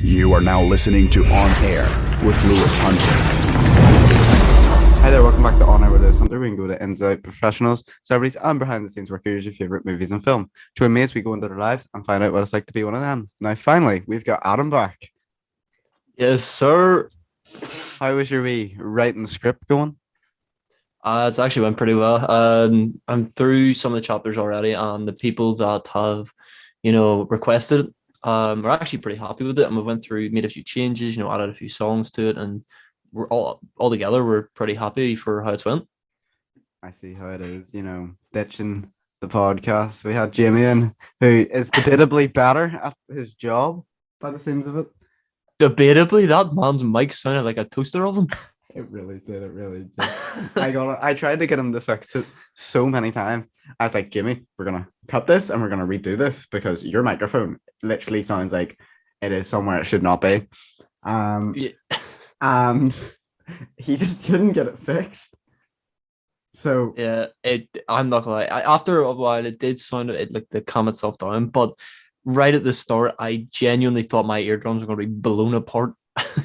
You are now listening to On Air with Lewis Hunter. Hi there, welcome back to On Air with Lewis Hunter. We can go to Inside Professionals, celebrities, and behind the scenes workers, your favorite movies and film. Join me as we go into their lives and find out what it's like to be one of them. Now, finally, we've got Adam back. Yes, sir. How was your wee writing script going? It's actually went pretty well. I'm through some of the chapters already, and the people that have, requested it, are actually pretty happy with it. And we went through, made a few changes, added a few songs to it, and we're all together. We're pretty happy for how it's went. I see how it is, ditching the podcast. We had Jamie in, who is debatably better at his job by the seems of it. Debatably, that man's mic sounded like a toaster oven. It really did. I tried to get him to fix it so many times. I was like, Jimmy, we're gonna cut this and we're gonna redo this because your microphone literally sounds like it is somewhere it should not be. Yeah. And he just couldn't get it fixed. So Yeah, I'm not gonna lie. After a while, it did sound like to calm itself down. But right at the start, I genuinely thought my eardrums were going to be blown apart.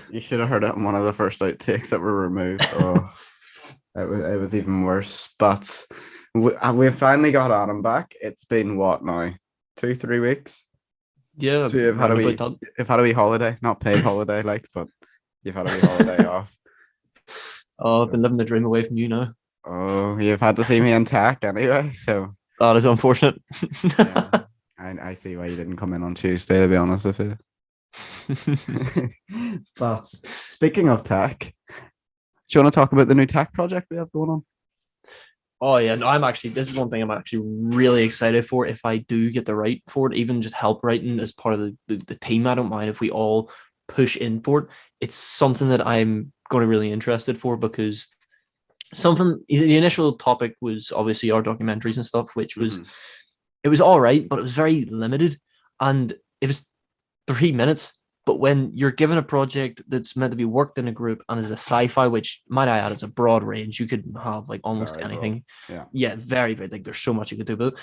you should have heard it in one of the first outtakes that were removed. Oh, it was even worse. But we finally got Adam back. It's been what now? 2-3 weeks. Yeah, So you've had a wee holiday, not paid holiday, but you've had a wee holiday off. Oh, I've been living the dream away from you now. Oh, you've had to see me in tech anyway, so That is unfortunate. yeah, I see why you didn't come in on Tuesday, to be honest with you. But speaking of tech, do you want to talk about the new tech project we have going on? Oh yeah, no, this is one thing I'm actually really excited for. If I do get the right for it, even just help writing as part of the team, I don't mind if we all push in for it. It's something that I'm going to really interested for because the initial topic was obviously our documentaries and stuff, which was it was all right, but it was very limited and it was 3 minutes. But when you're given a project that's meant to be worked in a group and is a sci-fi, which might I add, it's a broad range. You could have like almost Very anything. broad. Yeah, very, very, like there's so much you could do with it.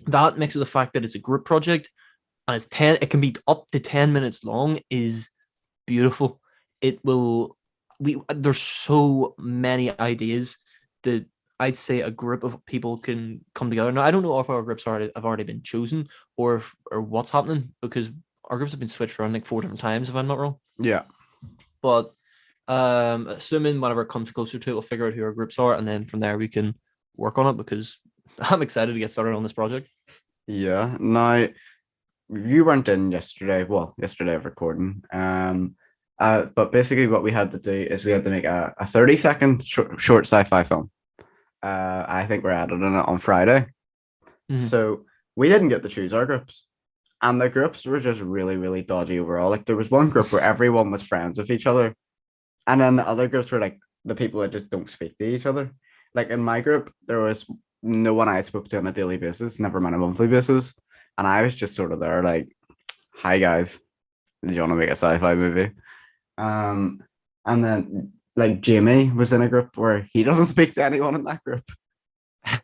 That mixed with the fact that it's a group project and it can be up to 10 minutes long is beautiful. There's so many ideas that I'd say a group of people can come together. Now, I don't know if our groups have already been chosen or what's happening because our groups have been switched around like 4 different times, if I'm not wrong. Yeah. But assuming whenever it comes closer to it, we'll figure out who our groups are, and then from there we can work on it because I'm excited to get started on this project. Yeah. Now, you weren't in yesterday. Well, yesterday of recording. But basically what we had to do is we had to make a 30-second short sci-fi film. I think we're editing it on Friday. Mhm. So we didn't get to choose our groups. And the groups were just really, really dodgy overall. Like there was one group where everyone was friends with each other. And then the other groups were like the people that just don't speak to each other. Like in my group, there was no one I spoke to on a daily basis, never mind a monthly basis. And I was just sort of there like, hi guys, do you want to make a sci-fi movie? And then like Jamie was in a group where he doesn't speak to anyone in that group.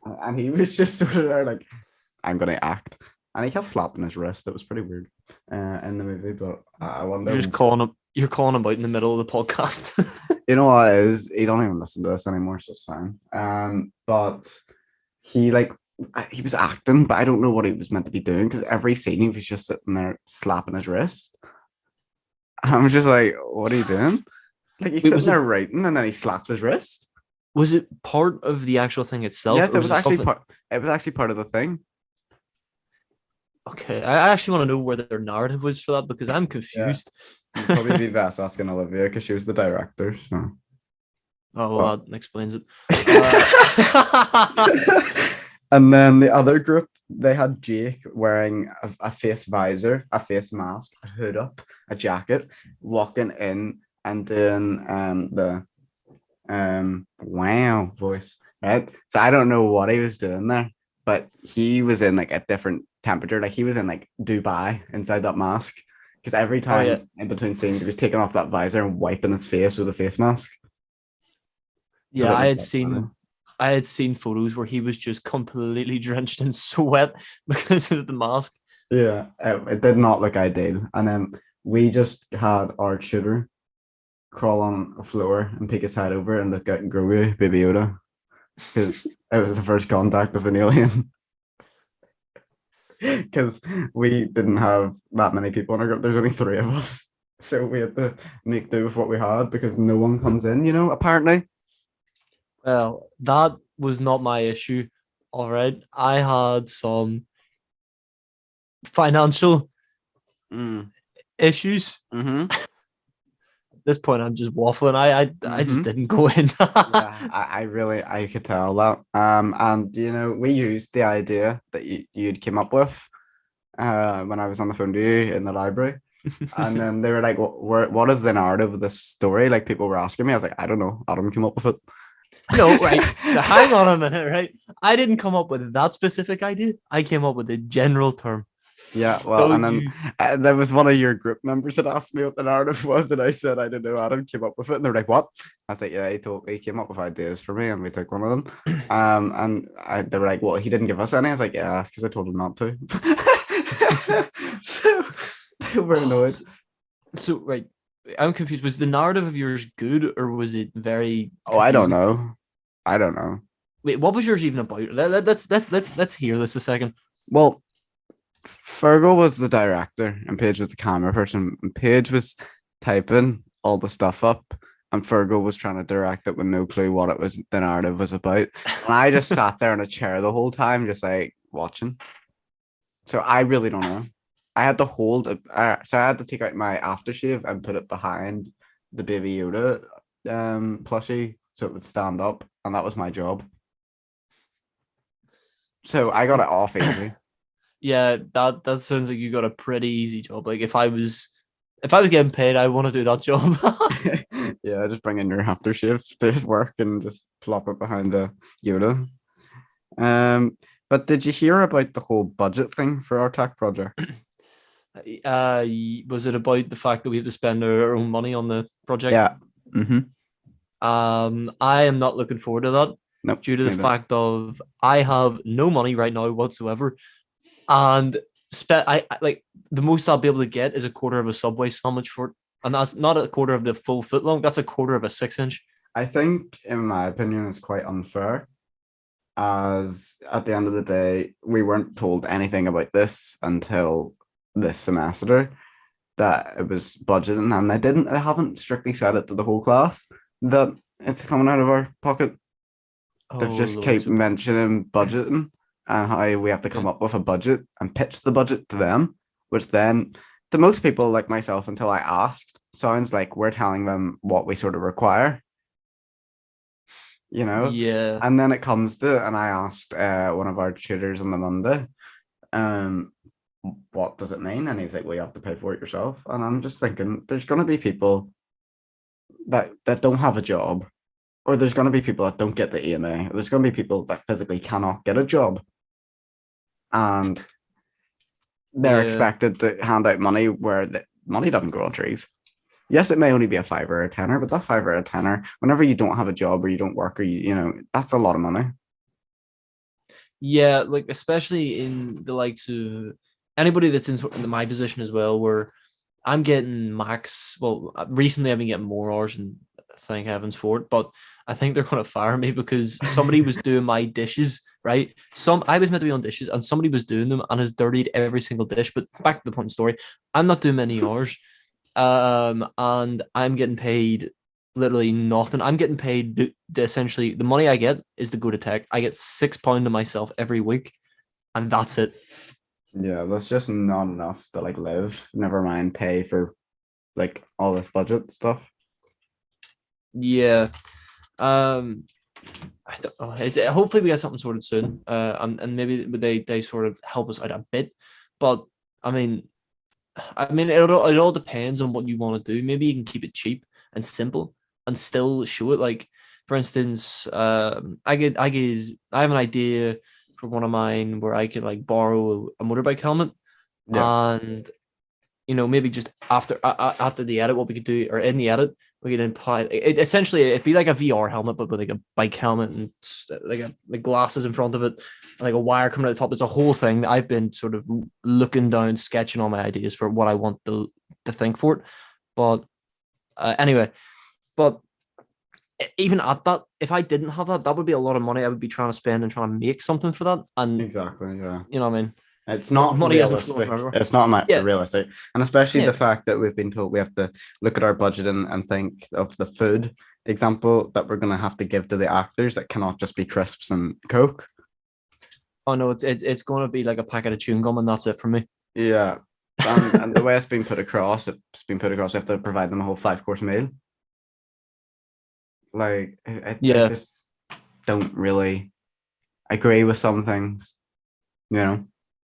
And he was just sort of there like, I'm going to act. And he kept flapping his wrist. It was pretty weird in the movie, but I wonder. You're calling him out in the middle of the podcast. You know what it is? He don't even listen to this anymore, so it's fine. But he was acting, but I don't know what he was meant to be doing because every scene he was just sitting there slapping his wrist. I was just like, what are you doing? Like he's sitting there writing and then he slaps his wrist. Was it part of the actual thing itself? Yes, it was actually part. It was actually part of the thing. Okay, I actually want to know where their narrative was for that because I'm confused. Yeah. You'd probably be best asking Olivia because she was the director. So. Oh, well, that explains it. And then the other group, they had Jake wearing a face visor, a face mask, a hood up, a jacket, walking in and doing the wow voice, right? So I don't know what he was doing there, but he was in like a different temperature. Like he was in like Dubai inside that mask because every time in between scenes he was taking off that visor and wiping his face with a face mask. Yeah, I had seen photos where he was just completely drenched in sweat because of the mask. Yeah, it did not look ideal. And then we just had our tutor crawl on a floor and peek his head over and look at Grogu, Baby Yoda, because it was the first contact with an alien. Because we didn't have that many people in our group. There's only 3 of us. So we had to make do with what we had because no one comes in, apparently. Well, that was not my issue. All right. I had some financial issues. Mm-hmm. At this point, I'm just waffling. I just didn't go in. Yeah, I could tell that. And we used the idea that you'd came up with when I was on the phone to you in the library. And then they were like, what is the narrative of this story? Like, people were asking me. I was like, I don't know. Adam came up with it. No, right. So hang on a minute, right? I didn't come up with that specific idea. I came up with the general term. Yeah, well, So and then there was one of your group members that asked me what the narrative was, and I said, I don't know, Adam came up with it. And they were like, what? I was like, yeah, he came up with ideas for me, and we took one of them. They were like, well, he didn't give us any. I was like, yeah, that's because I told him not to. So they were annoyed. So, right, I'm confused. Was the narrative of yours good, or was it very confusing? Oh, I don't know. Wait, what was yours even about? Let's hear this a second. Well, Fergal was the director and Paige was the camera person. And Paige was typing all the stuff up and Fergal was trying to direct it with no clue what it was the narrative was about. And I just sat there in a chair the whole time, just like watching. So I really don't know. I had to hold it. So I had to take out my aftershave and put it behind the Baby Yoda plushie so it would stand up. And that was my job. So I got it off easy. Yeah, that sounds like you got a pretty easy job. Like if I was getting paid, I want to do that job. Yeah, just bring in your aftershave to work and just plop it behind the Yoda. But did you hear about the whole budget thing for our tech project? Was it about the fact that we have to spend our own money on the project? Yeah. Mm-hmm. I am not looking forward to that. Nope, due to the fact of I have no money right now whatsoever. And I like the most I'll be able to get is a quarter of a Subway sandwich for it. And that's not a quarter of the full foot long. That's a quarter of a 6-inch. I think, in my opinion, it's quite unfair. As at the end of the day, we weren't told anything about this until this semester that it was budgeting, and I haven't strictly said it to the whole class that it's coming out of our pocket. They've just kept mentioning budgeting and how we have to come up with a budget and pitch the budget to them, which then to most people like myself, until I asked, sounds like we're telling them what we sort of require. Yeah. And then it comes to, and I asked one of our tutors on the Monday, what does it mean? And he's like, well, you have to pay for it yourself. And I'm just thinking, there's going to be people that don't have a job, or there's going to be people that don't get the EMA. There's going to be people that physically cannot get a job. And they're expected to hand out money where the money doesn't grow on trees. Yes, it may only be a $5 or a $10, but that $5 or a $10, whenever you don't have a job or you don't work, or that's a lot of money. Yeah, like especially in the likes of anybody that's in my position as well, where I'm getting max. Well, recently I've been getting more hours, and thank heavens for it. But I think they're going to fire me because somebody was doing my dishes. Right, I was meant to be on dishes, and somebody was doing them and has dirtied every single dish. But back to the point of the story, I'm not doing many hours, and I'm getting paid literally nothing. I'm getting paid essentially the money I get is to go to tech. I get £6 to myself every week, and that's it. Yeah, that's just not enough to like live. Never mind pay for like all this budget stuff. Yeah. I don't know. Hopefully we get something sorted soon. And maybe they sort of help us out a bit. But I mean, it all depends on what you want to do. Maybe you can keep it cheap and simple and still show it. Like, for instance, I have an idea for one of mine where I could like borrow a motorbike helmet, and maybe just after the edit, what we could do, or in the edit, we could imply it. Essentially, it'd be like a VR helmet, but with like a bike helmet and like glasses in front of it, and like a wire coming out the top. It's a whole thing that I've been sort of looking down, sketching all my ideas for what I want the to think for it. But anyway, but even at that, if I didn't have that, that would be a lot of money I would be trying to spend and trying to make something for that. And Exactly, yeah. you know what I mean? It's not Money isn't flowing realistic. from everywhere. It's not Yeah. realistic. And especially Yeah. the fact that we've been told we have to look at our budget and think of the food example that we're going to have to give to the actors. That cannot just be crisps and Coke. Oh no, it's going to be like a packet of chewing gum and that's it for me. Yeah. And the way it's been put across, we have to provide them a whole 5-course meal. Like, I just don't really agree with some things, you know?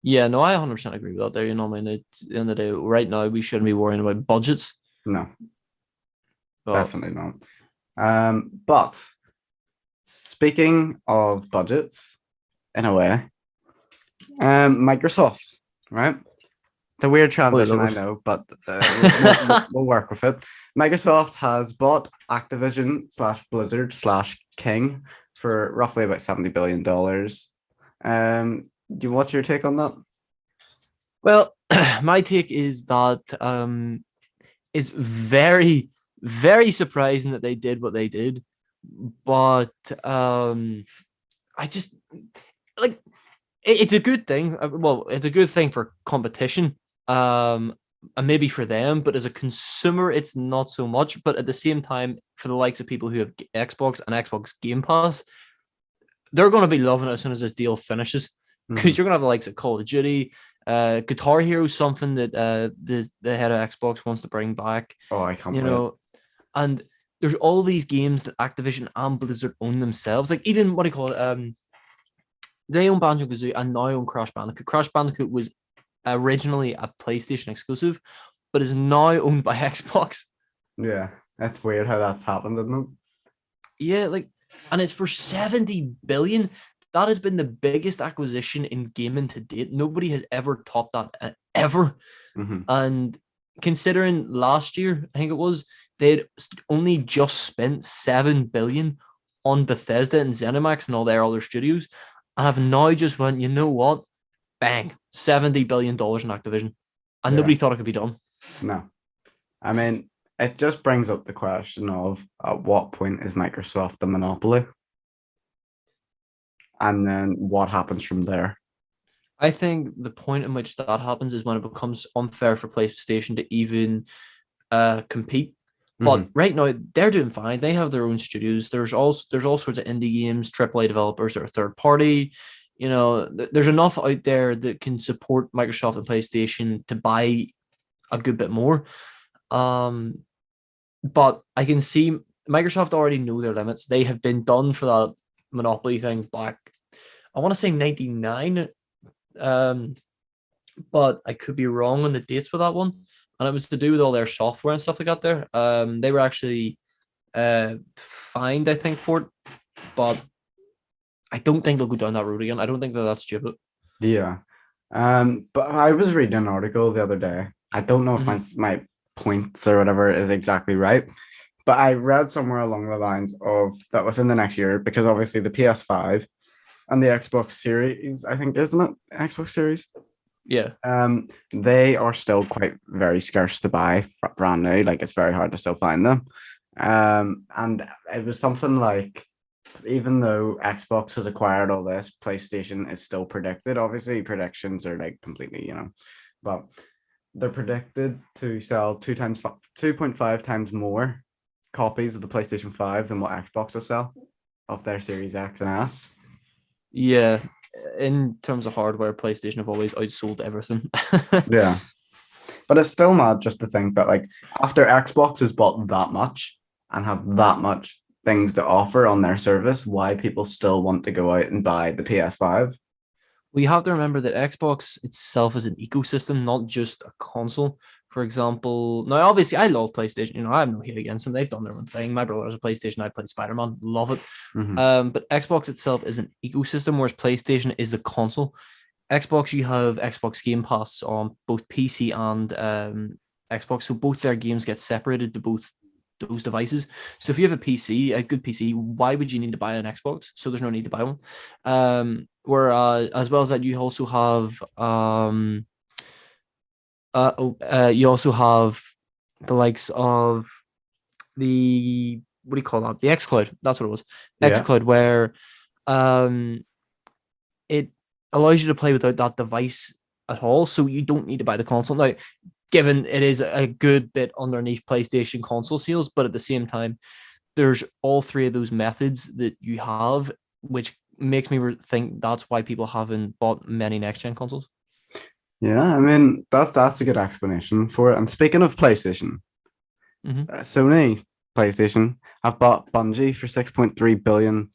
Yeah, no, I 100% agree with that there. You know what I mean? At the end of the day, right now, we shouldn't be worrying about budgets. No, But definitely not. But speaking of budgets, in a way, Microsoft, right? It's a weird transition, I Lord. know, but we'll work with it. Microsoft has bought Activision / Blizzard / King for roughly about $70 billion. What's your take on that? Well, my take is that it's very, very surprising that they did what they did. But I just like it's a good thing. Well, it's a good thing for competition. And maybe for them, but as a consumer, it's not so much. But at the same time, for the likes of people who have Xbox and Xbox Game Pass, they're going to be loving it as soon as this deal finishes, because you're going to have the likes of Call of Duty, Guitar Hero, something that the head of Xbox wants to bring back. Oh, I can't wait. know, and there's all these games that Activision and Blizzard own themselves. Like even what do you call it? They own Banjo-Kazooie and now own Crash Bandicoot. Crash Bandicoot was originally a PlayStation exclusive, but is now owned by Xbox. Yeah, that's weird how that's happened, isn't it? Yeah, like, and it's for 70 billion. That has been the biggest acquisition in gaming to date. Nobody has ever topped that ever. And considering last year, I think it was, they had only just spent 7 billion on Bethesda and ZeniMax and all their other studios, and have now just went, you know what? Bang, $70 billion in Activision. And nobody thought it could be done. No. I mean, it just brings up the question of at what point is Microsoft the monopoly? And then what happens from there? I think the point in which that happens is when it becomes unfair for PlayStation to even compete. But right now, they're doing fine. They have their own studios. There's all sorts of indie games, AAA developers that are third party. You know, there's enough out there that can support Microsoft and PlayStation to buy a good bit more. But I can see Microsoft already know their limits. They have been done for that monopoly thing back, I want to say 99. But I could be wrong on the dates for that one. And it was to do with all their software and stuff like that there. They were actually fined, I think, for it. But I don't think they'll go down that route again. I don't think that's stupid. Yeah. But I was reading an article the other day. I don't know if my points or whatever is exactly right, but I read somewhere along the lines of that within the next year, because obviously the PS5 and the Xbox Series, I think, isn't it? Xbox Series? Yeah. They are still quite very scarce to buy brand new. Like, it's very hard to still find them. And it was something like, even though Xbox has acquired all this, PlayStation is still predicted. Obviously, predictions are like completely, but they're predicted to sell 2.5 times more copies of the PlayStation 5 than what Xbox will sell of their Series X and S. Yeah. In terms of hardware, PlayStation have always outsold everything. Yeah. But it's still mad just to think that, like, after Xbox has bought that much and have that much things to offer on their service, why people still want to go out and buy the PS5. We have to remember that Xbox itself is an ecosystem, not just a console. For example, now obviously I love PlayStation. I have no hate against them. They've done their own thing. My brother has a PlayStation. I played Spider-Man. Love it. But Xbox itself is an ecosystem, whereas PlayStation is the console. Xbox, you have Xbox Game Pass on both PC and Xbox, so both their games get separated to both those devices. So if you have a good PC, why would you need to buy an Xbox? So there's no need to buy one. Whereas as well as that, you also have You also have the likes of the what do you call that? The xCloud. That's what it was. Yeah. xCloud, where um it allows you to play without that device at all, so you don't need to buy the console. Now, given it is a good bit underneath PlayStation console sales, but at the same time, there's all three of those methods that you have, which makes me think that's why people haven't bought many next gen consoles. Yeah, I mean that's a good explanation for it. And speaking of PlayStation, Mm-hmm. Sony PlayStation have bought Bungie for $6.3 billion.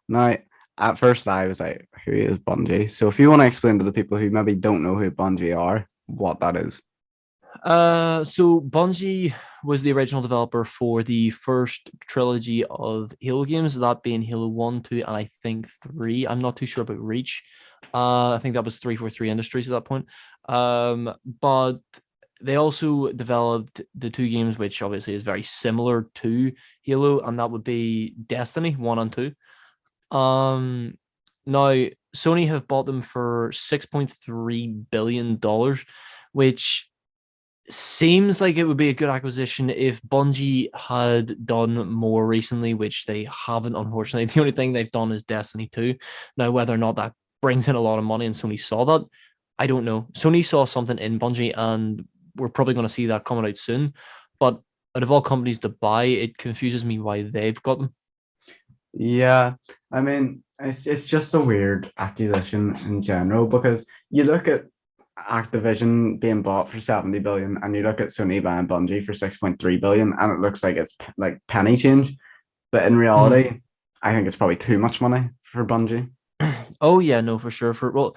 Now, at first I was like, who is Bungie? So if you want to explain to the people who maybe don't know who Bungie are, what that is. So Bungie was the original developer for the first trilogy of Halo games, that being Halo 1, 2, and I think 3. I'm not too sure about Reach. I think that was 343 Industries at that point. But they also developed the two games, which obviously is very similar to Halo, and that would be Destiny 1 and 2. Now Sony have bought them for $6.3 billion, which seems like it would be a good acquisition if Bungie had done more recently, which they haven't, unfortunately. The only thing they've done is Destiny 2. Now, whether or not that brings in a lot of money and Sony saw that, I don't know. Sony saw something in Bungie, and we're probably going to see that coming out soon. But out of all companies to buy, it confuses me why they've got them. Yeah, I mean, it's just a weird acquisition in general because you look at Activision being bought for 70 billion and you look at Sony buying Bungie for 6.3 billion and it looks like it's like penny change. But in reality, I think it's probably too much money for Bungie. Oh yeah, no, for sure. Well,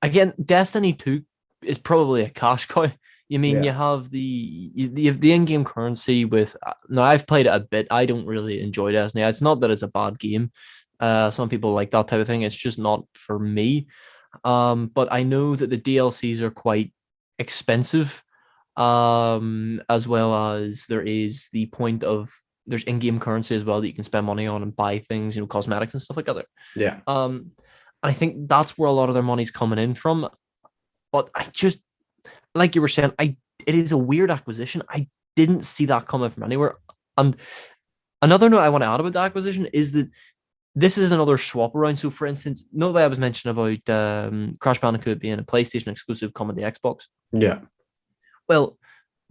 again, Destiny 2 is probably a cash cow. You mean Yeah. you have you have the in-game currency with now I've played it a bit. I don't really enjoy Destiny. It's not that it's a bad game. Some people like that type of thing. It's just not for me. But I know that the DLCs are quite expensive. As well as there is the point of there's in-game currency as well that you can spend money on and buy things, cosmetics and stuff like that. Yeah. I think that's where a lot of their money's coming in from. But I just, like you were saying, it is a weird acquisition. I didn't see that coming from anywhere. And another note I want to add about the acquisition is that this is another swap around. So, for instance, know the way I was mentioning about Crash Bandicoot being a PlayStation exclusive coming to Xbox. Yeah. Well,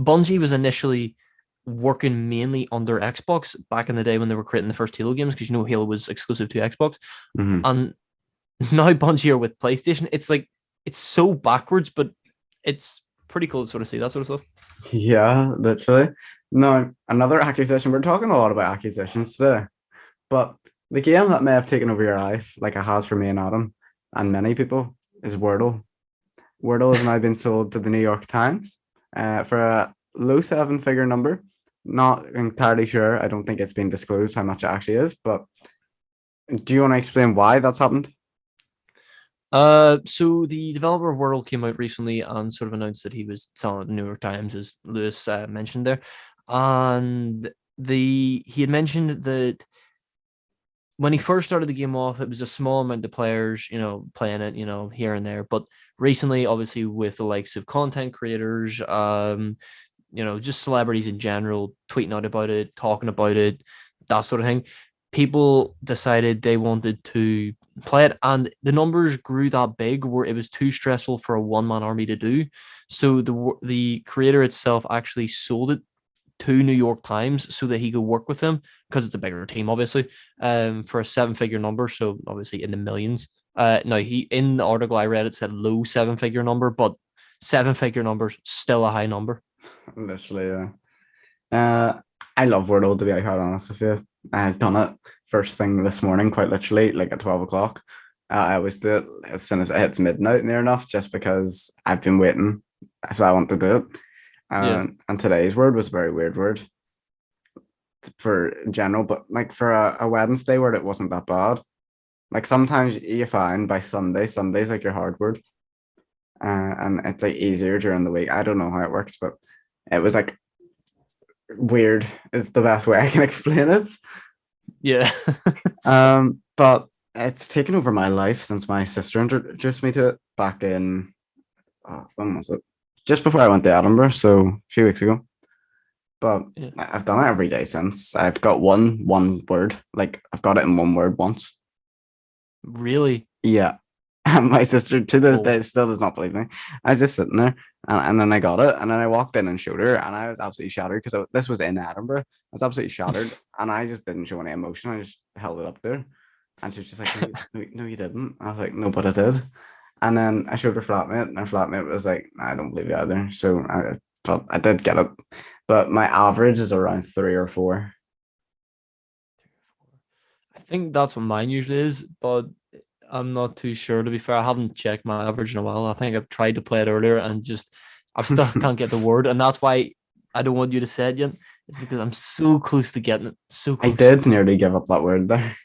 Bungie was initially working mainly under Xbox back in the day when they were creating the first Halo games, because Halo was exclusive to Xbox. Mm-hmm. And now Bungie are with PlayStation. It's like it's so backwards, but it's pretty cool to sort of see that sort of stuff. Yeah, literally. No, another accusation. We're talking a lot about accusations today, but the game that may have taken over your life, like it has for me and Adam and many people, is Wordle. Wordle has now been sold to the New York Times for a low seven-figure number. Not entirely sure. I don't think it's been disclosed how much it actually is, but do you want to explain why that's happened? So the developer of World came out recently and sort of announced that he was selling at the New York Times, as Lewis mentioned there, and he had mentioned that when he first started the game off, it was a small amount of players, playing it, here and there. But recently, obviously, with the likes of content creators, just celebrities in general tweeting out about it, talking about it, that sort of thing, people decided they wanted to play it, and the numbers grew that big where it was too stressful for a one-man army to do. So the creator itself actually sold it to New York Times so that he could work with them, because it's a bigger team, obviously, for a seven-figure number. So obviously in the millions. No, in the article I read, it said low seven-figure number, but seven-figure numbers still a high number. Literally, yeah. I love Wordle, to be quite honest with you. I had done it first thing this morning, quite literally, like at 12 o'clock. I always do it as soon as it hits midnight, near enough, just because I've been waiting, so I want to do it. And today's word was a very weird word for general, but like for a Wednesday word, it wasn't that bad. Like sometimes you find by Sunday's like your hard word, and it's like easier during the week. I don't know how it works, but it was like weird is the best way I can explain it. Yeah. But it's taken over my life since my sister introduced me to it back in when was it? just before I went to Edinburgh, so a few weeks ago. But Yeah. I've done it every day since. I've got one word, like I've got it in one word once. Really? Yeah. And my sister to this Whoa. day still does not believe me. I was just sitting there and then I got it. And then I walked in and showed her and I was absolutely shattered because this was in Edinburgh. I was absolutely shattered and I just didn't show any emotion. I just held it up there. And she was just like, no, you didn't. I was like, no, but I did. And then I showed her flatmate and her flatmate was like, nah, I don't believe you either. So I did get it. But my average is around 3 or 4. I think that's what mine usually is, but I'm not too sure. To be fair, I haven't checked my average in a while. I think I've tried to play it earlier and just I still can't get the word, and that's why I don't want you to say it yet. It's because I'm so close to getting it. So I close. did nearly give up that word there.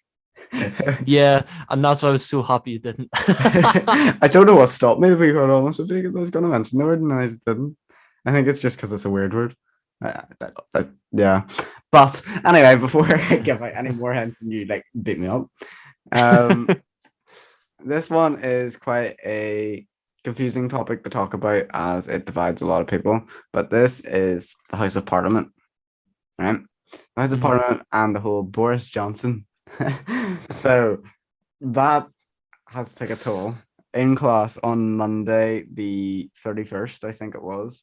Yeah, and that's why I was so happy you didn't. I don't know what stopped me, to be quite honest with you, because I was going to mention the word and I just didn't. I think it's just because it's a weird word. Yeah. But anyway, before I give out any more hints and you like beat me up, this one is quite a confusing topic to talk about as it divides a lot of people. But this is the House of Parliament, right? The House of Parliament and the whole Boris Johnson. So that has taken a toll in class on Monday, the 31st, I think it was.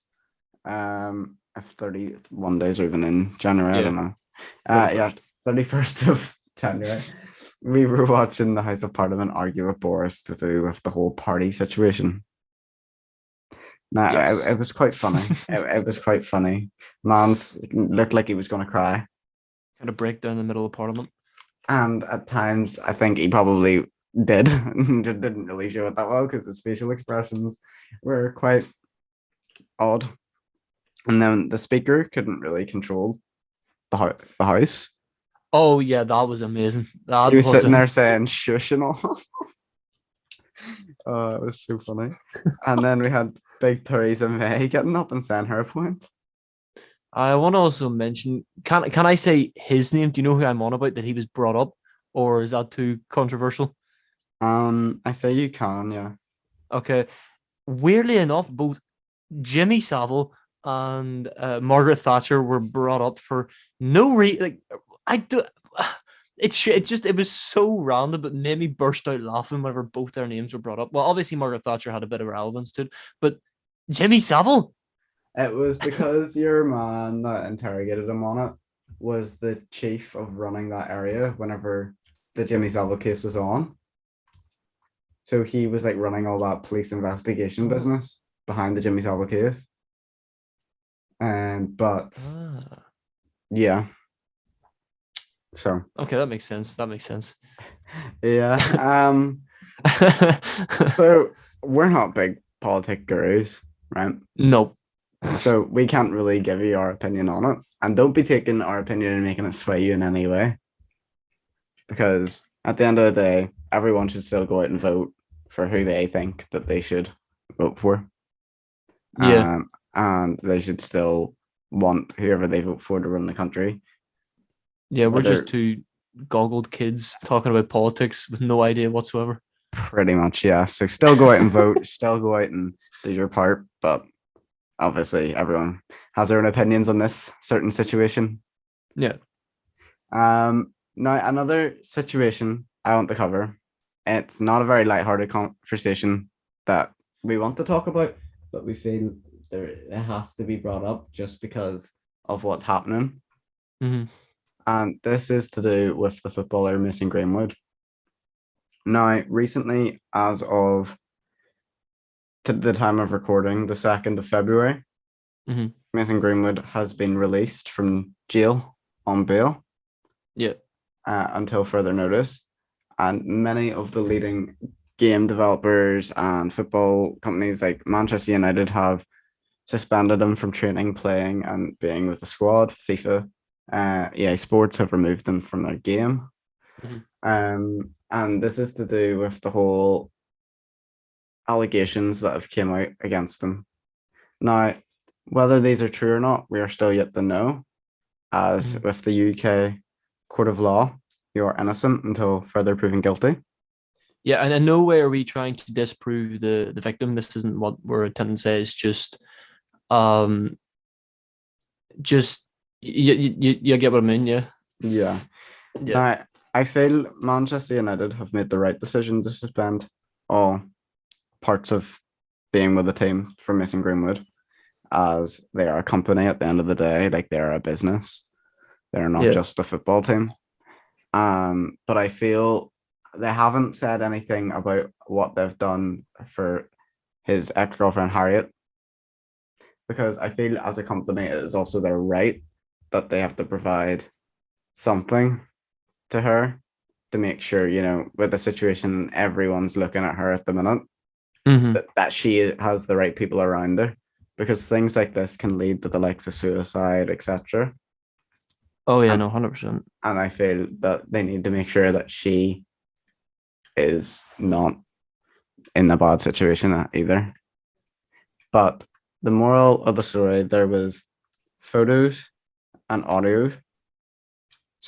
If 31 days or even in January, I don't know. 31st of January. We were watching the House of Parliament argue with Boris to do with the whole party situation. Now, Yes. it was quite funny. It was quite funny. Mans looked like he was going to cry. Kind of break down the middle of Parliament. And at times, I think he probably did. Just didn't really show it that well because his facial expressions were quite odd. And then the speaker couldn't really control the house. Oh yeah, that was amazing. That He was sitting a- there saying shush and all. Oh, it was so funny. And then we had big Theresa May getting up and saying her point. I want to also mention, can I say his name? Do you know who I'm on about, that he was brought up, or is that too controversial? I say you can, yeah. Okay. Weirdly enough, both Jimmy Savile and Margaret Thatcher were brought up for no reason. Like I do, it was so random, but made me burst out laughing whenever both their names were brought up. Well, obviously Margaret Thatcher had a bit of relevance to it, but Jimmy Savile. It was because your man that interrogated him on it was the chief of running that area whenever the Jimmy Savile case was on. So he was like running all that police investigation business behind the Jimmy Savile case. But yeah. So okay, that makes sense. That makes sense. yeah. So we're not big politic gurus, right? No. So we can't really give you our opinion on it. And don't be taking our opinion and making it sway you in any way. Because at the end of the day, everyone should still go out and vote for who they think that they should vote for. Yeah. And they should still want whoever they vote for to run the country. Yeah, we're just two goggled kids talking about politics with no idea whatsoever. Pretty much, yeah. So still go out and vote, still go out and do your part, but obviously everyone has their own opinions on this certain situation. Yeah. Now another situation I want to cover. It's not a very lighthearted conversation that we want to talk about, but we feel it has to be brought up just because of what's happening. Mm-hmm. And this is to do with the footballer Mason Greenwood. Now, recently, as of the time of recording, the 2nd of February, Mason Greenwood has been released from jail on bail. Yeah. Until further notice. And many of the leading game developers and football companies like Manchester United have suspended him from training, playing, and being with the squad. FIFA, EA Sports have removed them from their game. And this is to do with the whole allegations that have came out against him. Now, whether these are true or not, we are still yet to know. As with the UK court of law, you are innocent until further proven guilty. Yeah, and in no way are we trying to disprove the victim. This isn't what we're attempting to say. It's just Um, just you get what I mean, yeah. Yeah. Yeah. Now, I feel Manchester United have made the right decision to suspend all parts of being with the team from Mason Greenwood, as they are a company at the end of the day. Like, they're a business. They're not Yeah. just a football team. But I feel they haven't said anything about what they've done for his ex-girlfriend Harriet, because I feel as a company it is also their right that they have to provide something to her to make sure, with the situation everyone's looking at her at the minute, Mm-hmm. that she has the right people around her, because things like this can lead to the likes of suicide, etc. Oh yeah, And no, 100%. and I feel that they need to make sure that she is not in a bad situation either. But the moral of the story, there was photos and audio,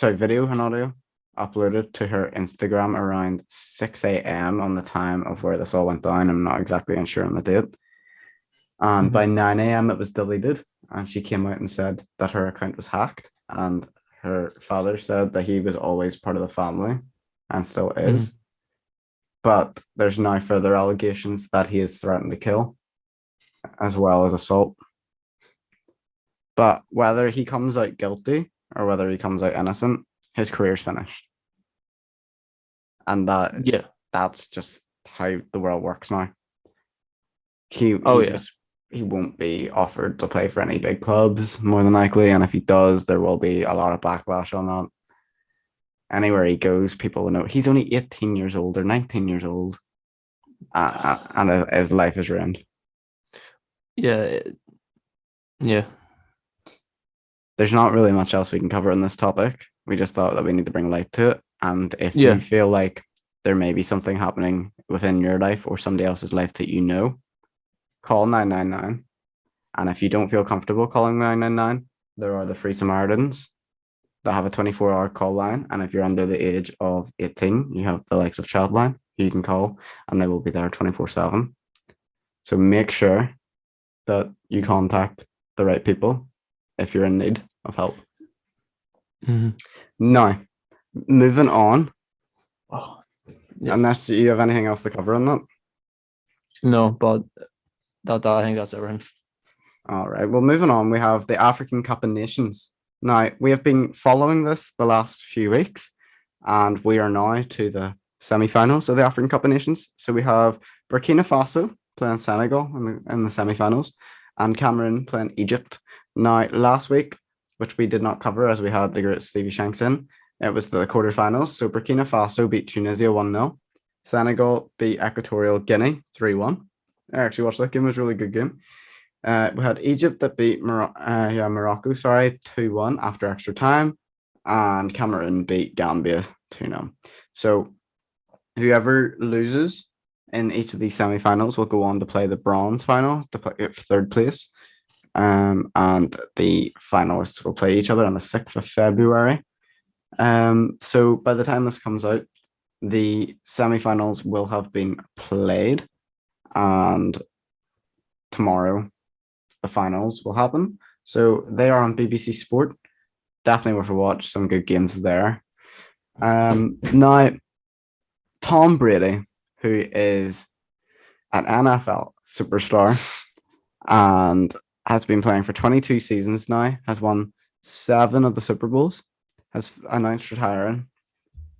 video and audio uploaded to her Instagram around 6 a.m. on the time of where this all went down. I'm not exactly sure on the date. And by 9 a.m. it was deleted. And she came out and said that her account was hacked. And her father said that he was always part of the family and still is. But there's now further allegations that he is threatened to kill, as well as assault. But whether he comes out guilty or whether he comes out innocent, his career's finished. And Yeah. that's just how the world works now. He won't be offered to play for any big clubs, more than likely. And if he does, there will be a lot of backlash on that. Anywhere he goes, people will know. He's only 18 years old or 19 years old. And his life is ruined. Yeah. Yeah. There's not really much else we can cover on this topic. We just thought that we need to bring light to it. And if you feel like there may be something happening within your life or somebody else's life that you know, call 999. And if you don't feel comfortable calling 999, there are the Free Samaritans that have a 24-hour call line. And if you're under the age of 18, you have the likes of Childline you can call, and they will be there 24/7. So make sure that you contact the right people if you're in need of help. Now, moving on. Unless you have anything else to cover on that. No, but that I think that's everything. All right. Well, moving on, we have the African Cup of Nations. Now, we have been following this the last few weeks, and we are now to the semi-finals of the African Cup of Nations. So we have Burkina Faso playing Senegal in the semi-finals, and Cameroon playing Egypt. Now, last week, which we did not cover as we had the great Stevie Shanks in, it was the quarterfinals. So Burkina Faso beat Tunisia 1-0. Senegal beat Equatorial Guinea 3-1. I actually watched that game. It was a really good game. We had Egypt that beat Morocco 2-1 after extra time. And Cameroon beat Gambia 2-0. So whoever loses in each of these semi-finals will go on to play the bronze final to play for third place. And the finalists will play each other on the 6th of February. So by the time this comes out, the semi-finals will have been played, and tomorrow the finals will happen. So they are on BBC Sport. Definitely worth a watch. Some good games there. Now, Tom Brady, who is an NFL superstar and has been playing for 22 seasons now, has won 7 of the Super Bowls, has announced retiring,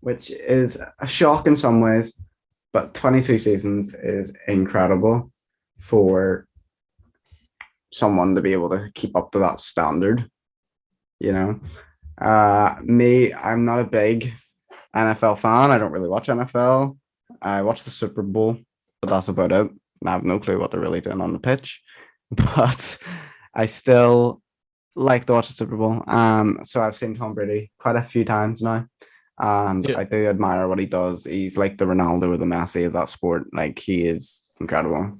which is a shock in some ways, but 22 seasons is incredible for someone to be able to keep up to that standard. I'm not a big NFL fan. I don't really watch NFL. I watch the Super Bowl, but that's about it. I have no clue what they're really doing on the pitch, but I still like to watch the Super Bowl. So I've seen Tom Brady quite a few times now, and I do admire what he does. He's like the Ronaldo or the Messi of that sport. Like, he is incredible.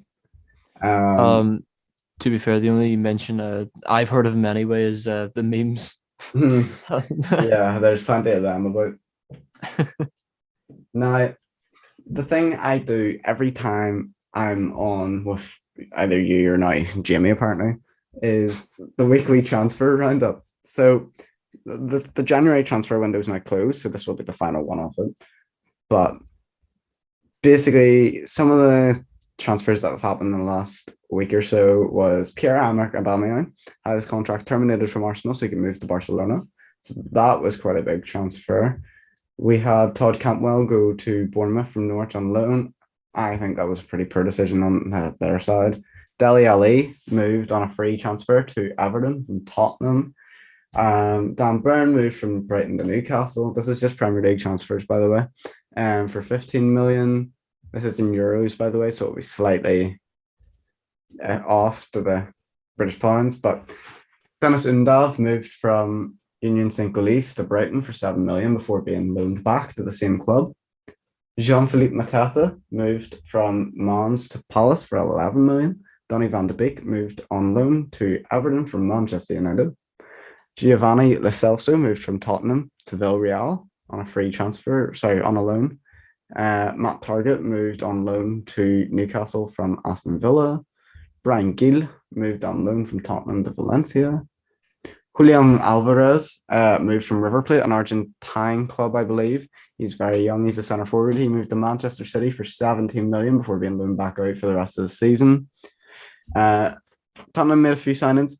To be fair, the only mention I've heard of him anyway is the memes. Yeah, there's plenty of them about. Now, the thing I do every time I'm on with either you or now Jamie, apparently, is the weekly transfer roundup. So the January transfer window is now closed, so this will be the final one of it. But basically, some of the transfers that have happened in the last week or so was Pierre-Emerick Aubameyang had his contract terminated from Arsenal, so he could move to Barcelona. So that was quite a big transfer. We had Todd Cantwell go to Bournemouth from Norwich on loan. I think that was a pretty poor decision on their side. Dele Alli moved on a free transfer to Everton from Tottenham. Dan Burn moved from Brighton to Newcastle. This is just Premier League transfers, by the way. For 15 million. This is in euros, by the way, so it'll be slightly off to the British pounds. But Dennis Undav moved from Union Saint-Gilles to Brighton for 7 million before being loaned back to the same club. Jean-Philippe Mateta moved from Mons to Palace for 11 million. Donny van de Beek moved on loan to Everton from Manchester United. Giovanni Lo Celso moved from Tottenham to Villarreal on a free transfer, on a loan. Matt Targett moved on loan to Newcastle from Aston Villa. Brian Gill moved on loan from Tottenham to Valencia. Julian Alvarez moved from River Plate, an Argentine club, I believe. He's very young. He's a centre forward. He moved to Manchester City for 17 million before being loaned back out for the rest of the season. Tottenham made a few signings,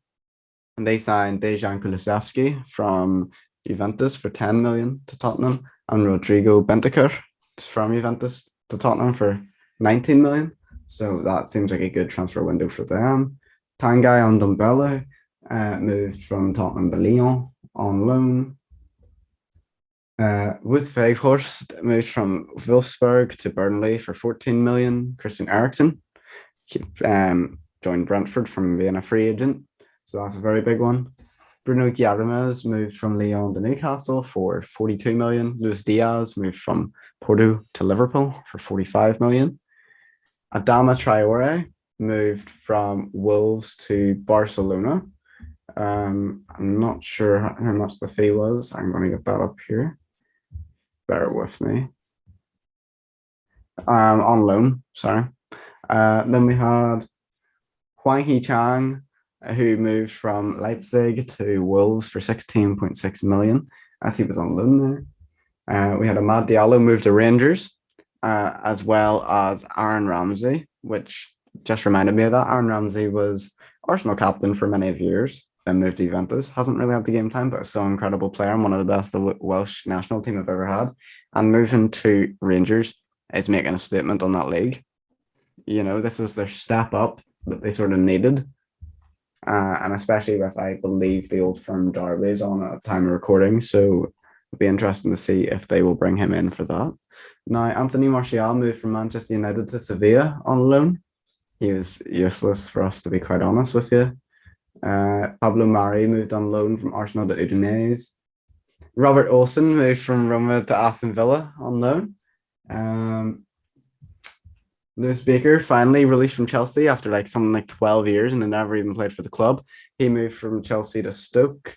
and they signed Dejan Kulusevski from Juventus for 10 million to Tottenham, and Rodrigo Bentancur from Juventus to Tottenham for 19 million. So that seems like a good transfer window for them. Tanguy Ndombele moved from Tottenham to Lyon on loan. Wout Weghorst moved from Wolfsburg to Burnley for 14 million. Christian Eriksen joined Brentford from being a free agent. So that's a very big one. Bruno Guimaraes moved from Lyon to Newcastle for 42 million. Luis Diaz moved from Porto to Liverpool for 45 million. Adama Traore moved from Wolves to Barcelona. I'm not sure how much the fee was. I'm going to get that up here. Bear with me. On loan, sorry. Then we had Huang He-Chang, who moved from Leipzig to Wolves for 16.6 million, as he was on loan there. We had Amad Diallo move to Rangers, as well as Aaron Ramsey, which just reminded me of that. Aaron Ramsey was Arsenal captain for many years, then moved to Juventus. Hasn't really had the game time, but is still an incredible player and one of the best the Welsh national team I've ever had. And moving to Rangers is making a statement on that league. You know, this was their step up that they sort of needed. And especially with, I believe, the Old Firm derbies on at time of recording. So it'll be interesting to see if they will bring him in for that. Now, Anthony Martial moved from Manchester United to Sevilla on loan. He was useless for us, to be quite honest with you. Pablo Mari moved on loan from Arsenal to Udinese. Robert Olsen moved from Roma to Aston Villa on loan. Lewis Baker finally released from Chelsea after something like 12 years and had never even played for the club. He moved from Chelsea to Stoke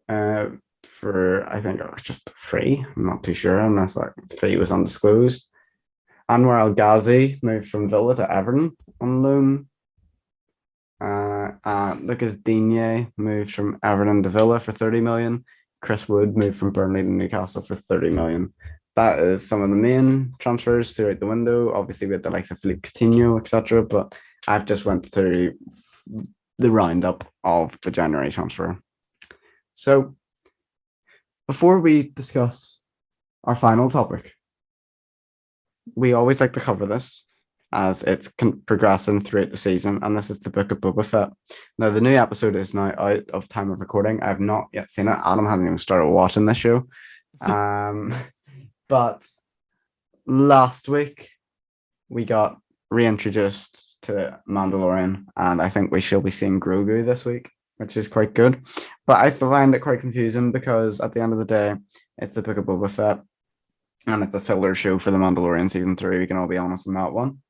for, I think it was just free. I'm not too sure unless the fee was undisclosed. Anwar El Ghazi moved from Villa to Everton on loan. Lucas Digne moved from Everton to Villa for 30 million. Chris Wood moved from Burnley to Newcastle for 30 million. That is some of the main transfers throughout the window. Obviously, we had the likes of Philippe Coutinho, etc. But I've just went through the roundup of the January transfer. So before we discuss our final topic, we always like to cover this as it's progressing throughout the season, and this is the Book of Boba Fett. Now, the new episode is now out of time of recording. I've not yet seen it. Adam hasn't even started watching this show. But last week, we got reintroduced to Mandalorian, and I think we shall be seeing Grogu this week, which is quite good. But I find it quite confusing because at the end of the day, it's the Book of Boba Fett, and it's a filler show for the Mandalorian season 3. We can all be honest on that one.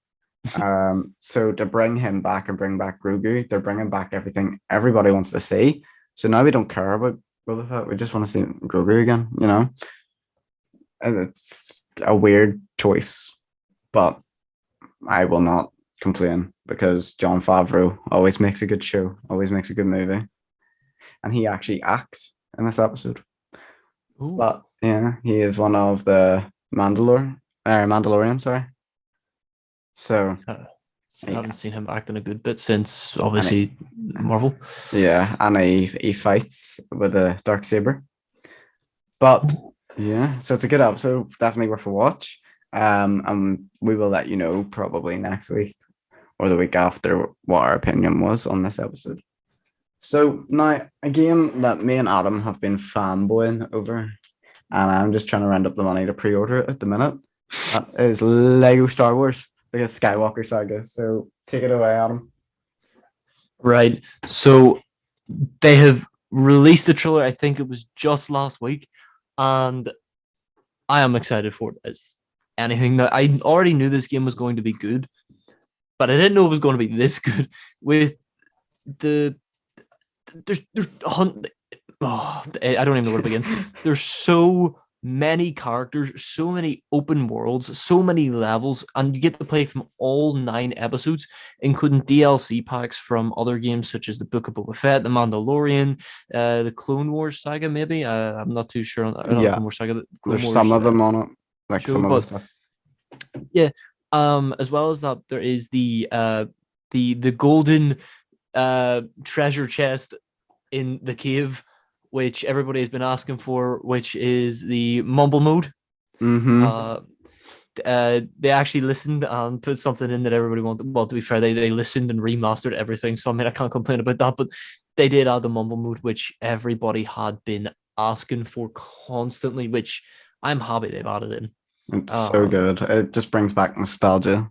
So to bring him back and bring back Grogu, they're bringing back everything everybody wants to see. So now we don't care about Boba Fett. We just want to see Grogu again, you know? And it's a weird choice, but I will not complain. because Jon Favreau always makes a good show, always makes a good movie, and he actually acts in this episode. Ooh. But yeah, he is one of the Mandalorian, sorry. So I haven't seen him act in a good bit since obviously Marvel. yeah, and he fights with a dark saber. But yeah, so it's a good episode, definitely worth a watch. And we will let you know probably next week or the week after what our opinion was on this episode. So now a game that me and Adam have been fanboying over, and I'm just trying to round up the money to pre-order it at the minute. That is Lego Star Wars, the Skywalker saga. So take it away, Adam. Right. So they have released the trailer. I think it was just last week, and I am excited for it as anything. That I already knew this game was going to be good, but I didn't know it was going to be this good. With the there's I don't even know where to begin. There's so many characters, so many open worlds, so many levels, and you get to play from all 9 episodes, including DLC packs from other games such as the Book of Boba Fett, the Mandalorian, the Clone Wars saga. Maybe I'm not too sure on that. Clone Wars saga. There's some of them on it, like show, some of the stuff. Yeah. As well as that, there is the golden treasure chest in the cave, which everybody has been asking for, which is the mumble mode. Mm-hmm. They actually listened and put something in that everybody wanted. Well, to be fair, they listened and remastered everything, so I mean I can't complain about that. But they did add the mumble mode, which everybody had been asking for constantly, which I'm happy they've added in. It's so good. It just brings back nostalgia.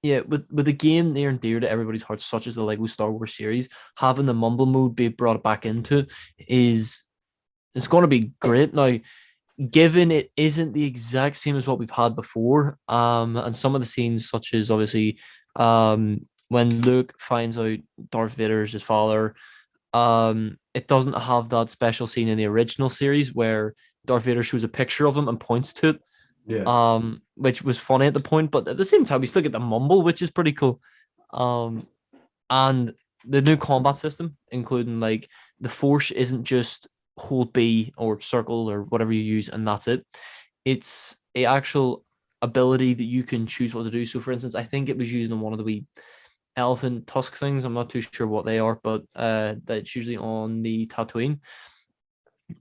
Yeah, with a game near and dear to everybody's heart, such as the Lego Star Wars series, having the mumble mode be brought back into it it's going to be great. Now, given it isn't the exact same as what we've had before, and some of the scenes, such as obviously, when Luke finds out Darth Vader is his father, it doesn't have that special scene in the original series where Darth Vader shows a picture of him and points to it. Yeah. Which was funny at the point, but at the same time, we still get the mumble, which is pretty cool. And the new combat system, including like the force, isn't just hold B or circle or whatever you use, and that's it. It's a actual ability that you can choose what to do. So, for instance, I think it was used on one of the wee elephant tusk things. I'm not too sure what they are, but that's usually on the Tatooine,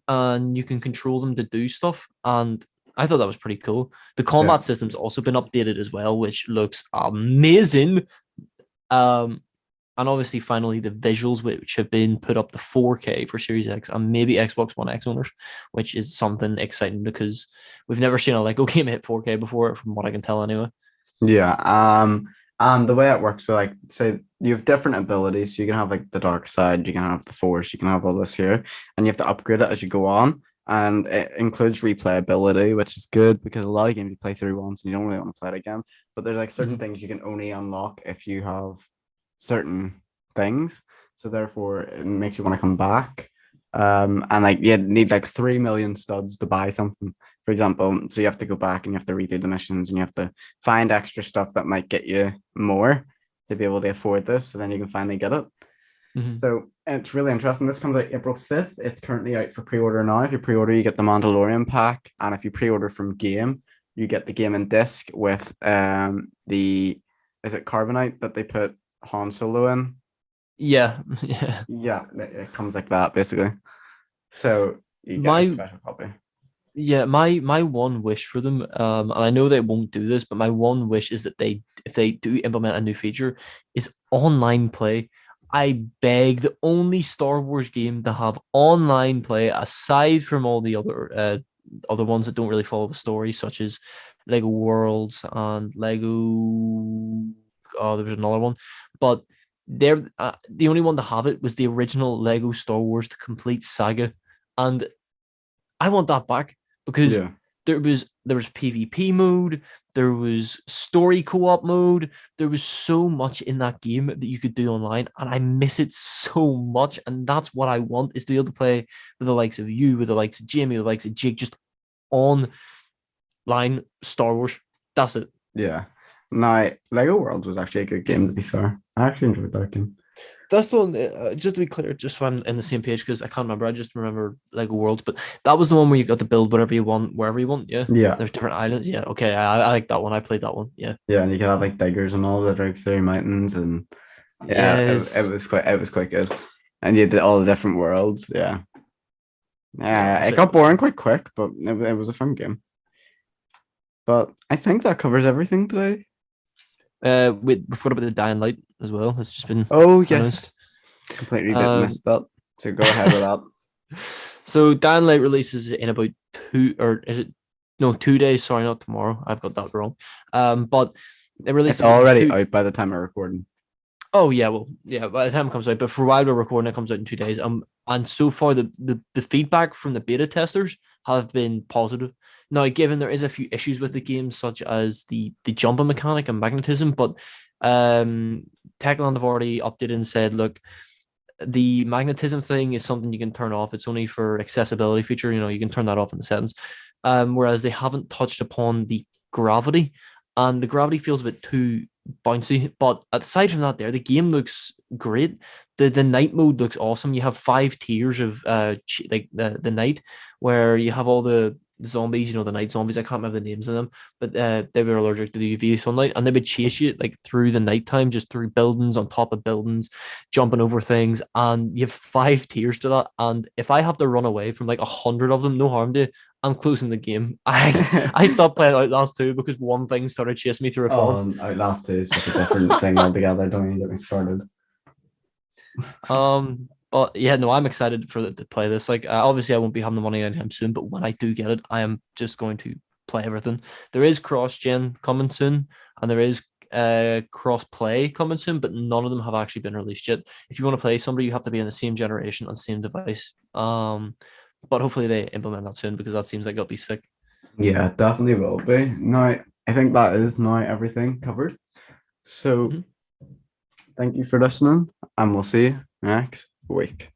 and you can control them to do stuff. And I thought that was pretty cool. The combat system's also been updated as well, which looks amazing. And obviously, finally, the visuals, which have been put up to 4K for Series X and maybe Xbox One X owners, which is something exciting because we've never seen a Lego game hit 4K before, from what I can tell anyway. Yeah. And the way it works, with like, say you have different abilities. So you can have like the dark side, you can have the force, you can have all this here, and you have to upgrade it as you go on. And it includes replayability, which is good because a lot of games you play through once and you don't really want to play it again. But there's like certain things you can only unlock if you have certain things. So therefore, it makes you want to come back. And like you need like 3 million studs to buy something, for example. So you have to go back and you have to redo the missions and you have to find extra stuff that might get you more to be able to afford this. So then you can finally get it. So it's really interesting. This comes out April 5th. It's currently out for pre-order now. If you pre-order, you get the Mandalorian pack. And if you pre-order from Game, you get the game and disc with is it Carbonite that they put Han Solo in? Yeah. Yeah, it comes like that, basically. So you get a special copy. Yeah, my one wish for them, and I know they won't do this, but my one wish is that if they do implement a new feature, is online play. I beg, the only Star Wars game to have online play, aside from all the other ones that don't really follow the story, such as Lego Worlds and Lego. Oh, there was another one, but they're the only one to have it was the original Lego Star Wars: The Complete Saga, and I want that back because there was PvP mode, there was story co-op mode, there was so much in that game that you could do online, and I miss it so much. And that's what I want, is to be able to play with the likes of you, with the likes of Jamie, with the likes of Jake, just online Star Wars. That's it. Yeah. Now, Lego Worlds was actually a good game, to be fair. I actually enjoyed that game. That's the one. Just to be clear, just so I'm in the same page, because I can't remember. I just remember Lego Worlds, but that was the one where you got to build whatever you want, wherever you want. Yeah, Yeah. there's different islands. Yeah, okay, I like that one. I played that one. Yeah, Yeah, and you could have like diggers and all that drove through mountains, and yeah, yes, it was quite good. And you did all the different worlds. Yeah. Yeah, it so, got boring quite quick, but it was a fun game. But I think that covers everything today. we forgot about the Dying Light as well. It's just been Oh, announced. Completely Um, missed that. So go ahead with that. So Dying Light releases in about 2 days. Sorry, not tomorrow. I've got that wrong. But it releases It's already in out by the time we're recording. Oh yeah, well yeah. By the time it comes out, but for a while we're recording, it comes out in 2 days. And so far the feedback from the beta testers have been positive. Now, given there is a few issues with the game, such as the jumping mechanic and magnetism, but Techland have already updated and said, look, the magnetism thing is something you can turn off. It's only for accessibility feature. You can turn that off in the settings. Whereas they haven't touched upon the gravity, and the gravity feels a bit too bouncy. But aside from that, the game looks great. The night mode looks awesome. You have 5 tiers of like the night, where you have all the zombies, the night zombies. I can't remember the names of them, but they were allergic to the UV sunlight, and they would chase you like through the nighttime, just through buildings, on top of buildings, jumping over things. And you have 5 tiers to that. And if I have to run away from like 100 of them, no harm to, I'm closing the game. I stopped playing Outlast 2 because one thing started chasing me through a farm. Outlast 2 is just a different thing altogether. Don't even get me started. But yeah, no, I'm excited to play this. Like, obviously, I won't be having the money anytime soon, but when I do get it, I am just going to play everything. There is cross-gen coming soon, and there is cross-play coming soon, but none of them have actually been released yet. If you want to play somebody, you have to be in the same generation and same device. But hopefully they implement that soon, because that seems like it'll be sick. Yeah, definitely will be. Now, I think that is now everything covered. So, thank you for listening, and we'll see you next week.